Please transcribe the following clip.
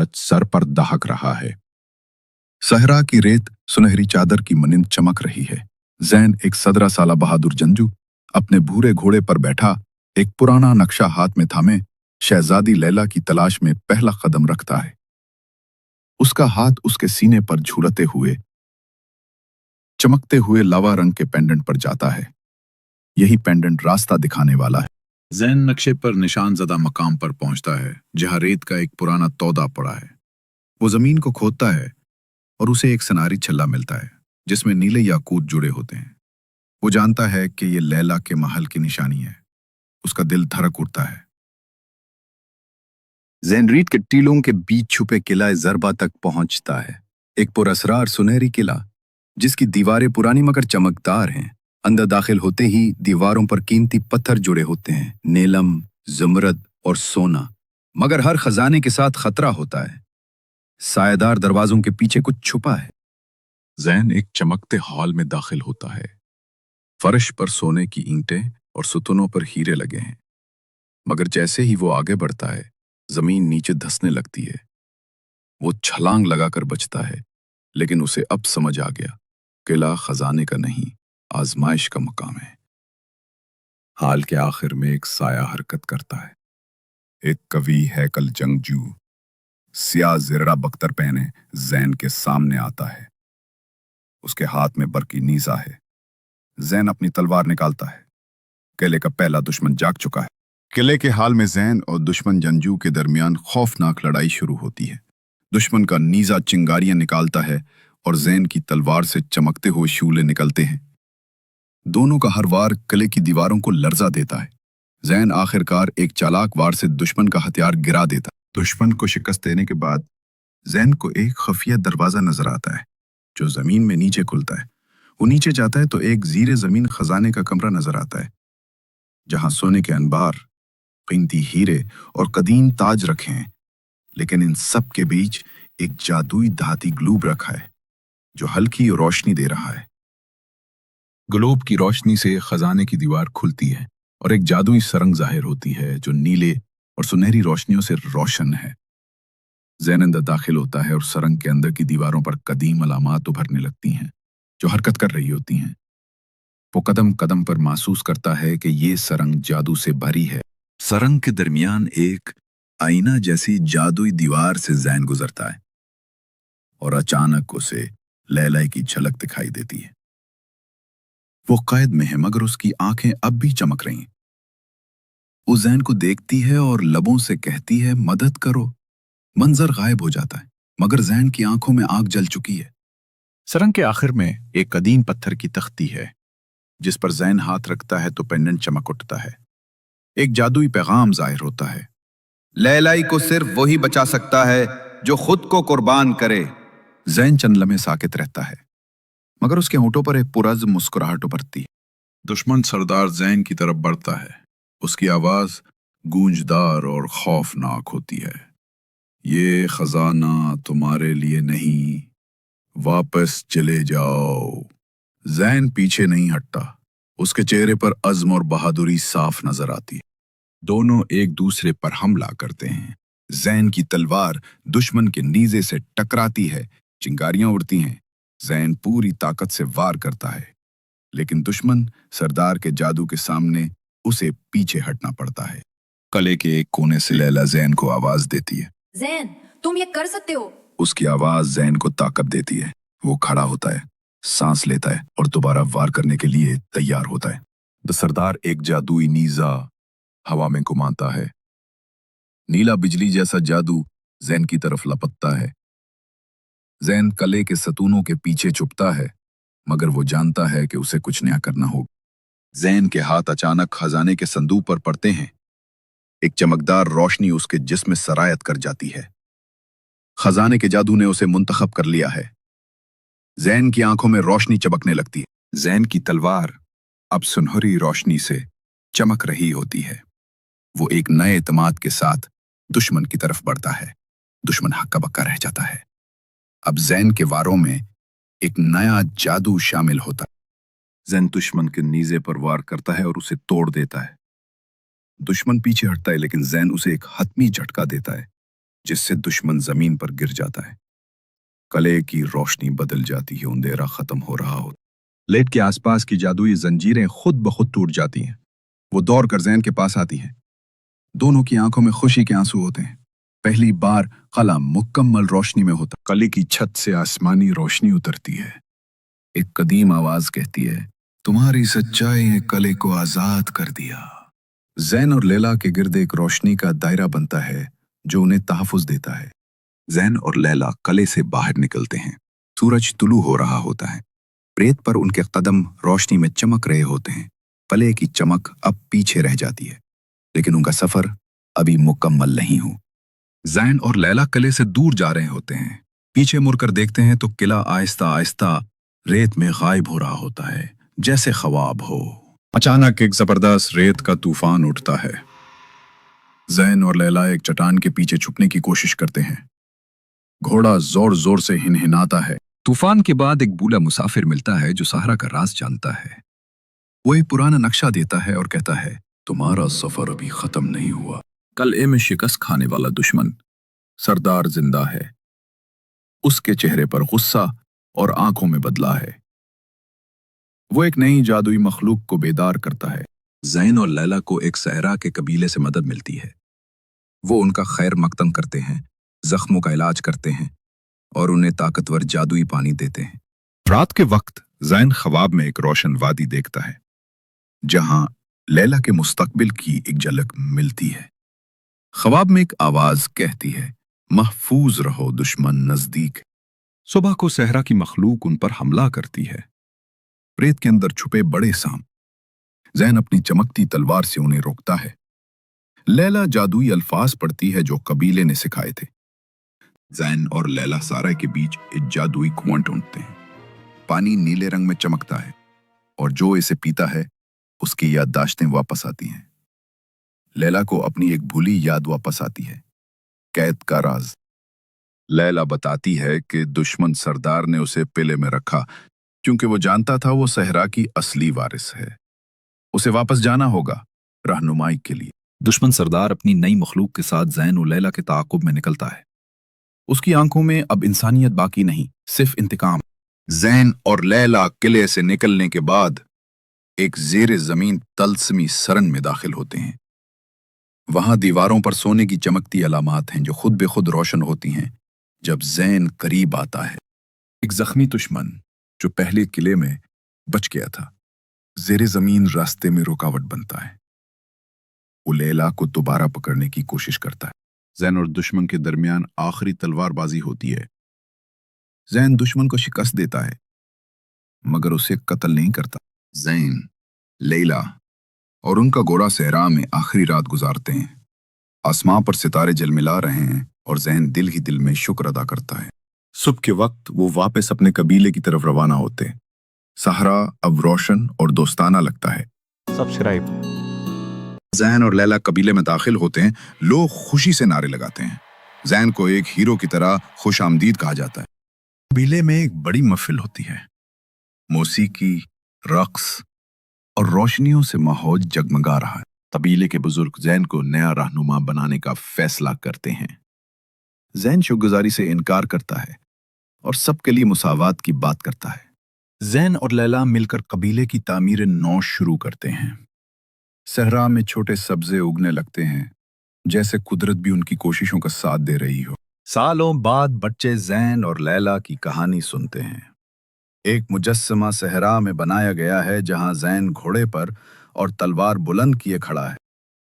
Sir पर दहक रहा है। सहरा की रेत सुनहरी चादर की मनिंद चमक रही है। जैन, एक 17 साला बहादुर जंजू, अपने भूरे घोड़े पर बैठा, एक पुराना नक्शा हाथ में थामे, शहजादी लैला की तलाश में पहला कदम रखता है। उसका हाथ उसके सीने पर झूलते हुए चमकते हुए लावा रंग के पेंडेंट पर जाता है। यही पेंडेंट रास्ता दिखाने वाला है। जैन नक्शे पर निशान ज़दा मकाम पर पहुंचता है, जहां रेत का एक पुराना तौदा पड़ा है। वो जमीन को खोदता है और उसे एक सनारी छल्ला मिलता है, जिसमें नीले याकूत जुड़े होते हैं। वो जानता है कि ये लैला के महल की निशानी है। उसका दिल धड़क उठता है। जैन रेत के टीलों के बीच छुपे किला ज़रबा तक पहुंचता है। एक पुरअसरार सुनहरी किला, जिसकी दीवारें पुरानी मगर चमकदार हैं। अंदर दाखिल होते ही दीवारों पर कीमती पत्थर जुड़े होते हैं, नीलम, ज़मरद और सोना। मगर हर खजाने के साथ खतरा होता है। सायेदार दरवाजों के पीछे कुछ छुपा है। जैन एक चमकते हॉल में दाखिल होता है। फर्श पर सोने की ईंटें और सुतूनों पर हीरे लगे हैं। मगर जैसे ही वो आगे बढ़ता है, जमीन नीचे धंसने लगती है। वो छलांग लगाकर बचता है, लेकिन उसे अब समझ आ गया, किला खजाने का नहीं, आजमाइश का मकाम है। हाल के आखिर में एक साया हरकत करता है। एक कवि हैकल जंगजू सियाह ज़र्रा बख्तर पहने जैन के सामने आता है। उसके हाथ में बरकी नीज़ा है। जैन अपनी तलवार निकालता है। किले का पहला दुश्मन जाग चुका है। किले के हाल में जैन और दुश्मन जंजू के दरमियान खौफनाक लड़ाई शुरू होती है। दुश्मन का नीज़ा चिंगारियां निकालता है और जैन की तलवार से चमकते हुए शूले निकलते हैं। दोनों का हर वार किले की दीवारों को लर्जा देता है। जैन आखिरकार एक चालाक वार से दुश्मन का हथियार गिरा देता है। दुश्मन को शिकस्त देने के बाद जैन को एक खफिया दरवाजा नजर आता है, जो जमीन में नीचे खुलता है। वो नीचे जाता है तो एक ज़ीरे जमीन खजाने का कमरा नजर आता है, जहां सोने के अनबार, कीमती हीरे और कदीम ताज रखे हैं। लेकिन इन सब के बीच एक जादुई धाती ग्लोब रखा है, जो हल्की रोशनी दे रहा है। ग्लोब की रोशनी से खजाने की दीवार खुलती है और एक जादुई सरंग जाहिर होती है, जो नीले और सुनहरी रोशनियों से रोशन है। जैन अंदर दाखिल होता है और सरंग के अंदर की दीवारों पर कदीम अलामात उभरने लगती हैं, जो हरकत कर रही होती हैं। वो कदम कदम पर महसूस करता है कि ये सरंग जादू से भरी है। सरंग के दरमियान एक आईना जैसी जादुई दीवार से जैन गुजरता है और अचानक उसे लैला की झलक दिखाई देती है। वो कैद में है, मगर उसकी आंखें अब भी चमक रही हैं। वो जैन को देखती है और लबों से कहती है, मदद करो। मंजर गायब हो जाता है, मगर जैन की आंखों में आग जल चुकी है। सरंग के आखिर में एक कदीम पत्थर की तख्ती है, जिस पर जैन हाथ रखता है तो पेंडेंट चमक उठता है। एक जादुई पैगाम जाहिर होता है। लैलाई को सिर्फ वही बचा सकता है जो खुद को कुर्बान करे। जैन चंद लम्हे साकित रहता है, मगर उसके होंठों पर एक पुरज़ मुस्कुराहट उभरती है। दुश्मन सरदार जैन की तरफ बढ़ता है। उसकी आवाज गूंजदार और खौफनाक होती है। ये खजाना तुम्हारे लिए नहीं, वापस चले जाओ। जैन पीछे नहीं हटता। उसके चेहरे पर अज़्म और बहादुरी साफ नजर आती है। दोनों एक दूसरे पर हमला करते हैं। जैन की तलवार दुश्मन के नीजे से टकराती है, चिंगारियां उड़ती हैं। जैन पूरी ताकत से वार करता है, लेकिन दुश्मन सरदार के जादू के सामने उसे पीछे हटना पड़ता है। किले के एक कोने से लैला जैन को आवाज देती है, जैन, तुम ये कर सकते हो। उसकी आवाज जैन को ताकत देती है। वो खड़ा होता है, सांस लेता है और दोबारा वार करने के लिए तैयार होता है। सरदार एक जादुई नीजा हवा में घुमाता है। नीला बिजली जैसा जादू जैन की तरफ लपकता है। जैन किले के सतूनों के पीछे छुपता है, मगर वो जानता है कि उसे कुछ नया करना होगा। जैन के हाथ अचानक खजाने के संदूक पर पड़ते हैं। एक चमकदार रोशनी उसके जिस्म में सरायत कर जाती है। खजाने के जादू ने उसे मुंतखब कर लिया है। जैन की आंखों में रोशनी चमकने लगती है। जैन की तलवार अब सुनहरी रोशनी से चमक रही होती है। वो एक नए एतमाद के साथ दुश्मन की तरफ बढ़ता है। दुश्मन हक्का बक्का रह जाता है। अब जैन के वारों में एक नया जादू शामिल होता है। जैन दुश्मन के नीजे पर वार करता है और उसे तोड़ देता है। दुश्मन पीछे हटता है, लेकिन जैन उसे एक हतमी झटका देता है, جس سے دشمن زمین پر گر جاتا ہے۔ قلعے کی روشنی بدل جاتی ہے، اندھیرا ختم ہو رہا ہوتا۔ لیٹ کے آس پاس کی جادوئی زنجیریں خود بخود ٹوٹ جاتی ہیں۔ وہ دوڑ کر زین کے پاس آتی ہیں۔ دونوں کی آنکھوں میں خوشی کے آنسو ہوتے ہیں۔ پہلی بار قلعہ مکمل روشنی میں ہوتا۔ قلعے کی چھت سے آسمانی روشنی اترتی ہے۔ ایک قدیم آواز کہتی ہے، تمہاری سچائی نے قلعے کو آزاد کر دیا۔ زین اور لیلا کے گرد ایک روشنی کا دائرہ بنتا ہے جو انہیں تحفظ دیتا ہے۔ زین اور لیلا قلعے سے باہر نکلتے ہیں۔ سورج طلوع ہو رہا ہوتا ہے۔ ریت پر ان کے قدم روشنی میں چمک رہے ہوتے ہیں۔ قلعے کی چمک اب پیچھے رہ جاتی ہے، لیکن ان کا سفر ابھی مکمل نہیں ہو۔ زین اور لیلا قلعے سے دور جا رہے ہوتے ہیں۔ پیچھے مڑ کر دیکھتے ہیں تو قلعہ آہستہ آہستہ ریت میں غائب ہو رہا ہوتا ہے، جیسے خواب ہو۔ اچانک ایک زبردست ریت کا طوفان اٹھتا ہے۔ زین اور لیلا ایک چٹان کے پیچھے چھپنے کی کوشش کرتے ہیں۔ گھوڑا زور زور سے ہنہناتا ہے۔ طوفان کے بعد ایک بولا مسافر ملتا ہے جو صحرا کا راز جانتا ہے۔ وہ ایک پرانا نقشہ دیتا ہے اور کہتا ہے، تمہارا سفر ابھی ختم نہیں ہوا۔ قلعے میں شکست کھانے والا دشمن سردار زندہ ہے۔ اس کے چہرے پر غصہ اور آنکھوں میں بدلہ ہے۔ وہ ایک نئی جادوئی مخلوق کو بیدار کرتا ہے۔ زین اور لیلا کو ایک صحرا کے قبیلے سے مدد ملتی ہے۔ وہ ان کا خیر مقدم کرتے ہیں، زخموں کا علاج کرتے ہیں اور انہیں طاقتور جادوئی پانی دیتے ہیں۔ رات کے وقت زین خواب میں ایک روشن وادی دیکھتا ہے جہاں لیلا کے مستقبل کی ایک جھلک ملتی ہے۔ خواب میں ایک آواز کہتی ہے، محفوظ رہو، دشمن نزدیک ہے۔ صبح کو صحرا کی مخلوق ان پر حملہ کرتی ہے۔ ریت کے اندر چھپے بڑے سانپ۔ زین اپنی چمکتی تلوار سے انہیں روکتا ہے۔ لیلا جادوئی الفاظ پڑھتی ہے جو قبیلے نے سکھائے تھے۔ زین اور لیلا سارا کے بیچ ایک جادوئی کنواں ڈھونڈتے ہیں۔ پانی نیلے رنگ میں چمکتا ہے اور جو اسے پیتا ہے اس کی یادداشتیں واپس آتی ہیں۔ لیلا کو اپنی ایک بھولی یاد واپس آتی ہے، قید کا راز۔ لیلا بتاتی ہے کہ دشمن سردار نے اسے پلے میں رکھا کیونکہ وہ جانتا تھا وہ صحرا کی اصلی وارث ہے۔ اسے واپس جانا ہوگا رہنمائی کے لیے۔ دشمن سردار اپنی نئی مخلوق کے ساتھ زین و لیلا کے تعاقب میں نکلتا ہے۔ اس کی آنکھوں میں اب انسانیت باقی نہیں، صرف انتقام۔ زین اور لیلا قلعے سے نکلنے کے بعد ایک زیر زمین طلسمی سرن میں داخل ہوتے ہیں۔ وہاں دیواروں پر سونے کی چمکتی علامات ہیں جو خود بے خود روشن ہوتی ہیں جب زین قریب آتا ہے۔ ایک زخمی دشمن جو پہلے قلعے میں بچ گیا تھا، زیر زمین راستے میں رکاوٹ بنتا ہے۔ وہ لیلا کو دوبارہ پکڑنے کی کوشش کرتا ہے۔ زین اور دشمن کے درمیان آخری تلوار بازی ہوتی ہے۔ زین دشمن کو شکست دیتا ہے مگر اسے قتل نہیں کرتا۔ زین، لیلا اور ان کا گھوڑا صحرا میں آخری رات گزارتے ہیں۔ آسمان پر ستارے جلملا رہے ہیں اور زین دل ہی دل میں شکر ادا کرتا ہے۔ صبح کے وقت وہ واپس اپنے قبیلے کی طرف روانہ ہوتے ہیں۔ صحرا اب روشن اور دوستانہ لگتا ہے۔ سبسکرائب۔ زین اور لیلا قبیلے میں داخل ہوتے ہیں۔ لوگ خوشی سے نعرے لگاتے ہیں۔ زین کو ایک ہیرو کی طرح خوش آمدید کہا جاتا ہے۔ قبیلے میں ایک بڑی محفل ہوتی ہے۔ موسیقی، رقص اور روشنیوں سے ماحول جگمگا رہا ہے۔ قبیلے کے بزرگ زین کو نیا رہنما بنانے کا فیصلہ کرتے ہیں۔ زین شکرگزاری سے انکار کرتا ہے اور سب کے لیے مساوات کی بات کرتا ہے۔ زین اور لیلا مل کر قبیلے کی تعمیر نو شروع کرتے ہیں۔ صحرا میں چھوٹے سبزے اگنے لگتے ہیں، جیسے قدرت بھی ان کی کوششوں کا ساتھ دے رہی ہو۔ سالوں بعد بچے زین اور لیلا کی کہانی سنتے ہیں۔ ایک مجسمہ صحرا میں بنایا گیا ہے جہاں زین گھوڑے پر اور تلوار بلند کیے کھڑا ہے۔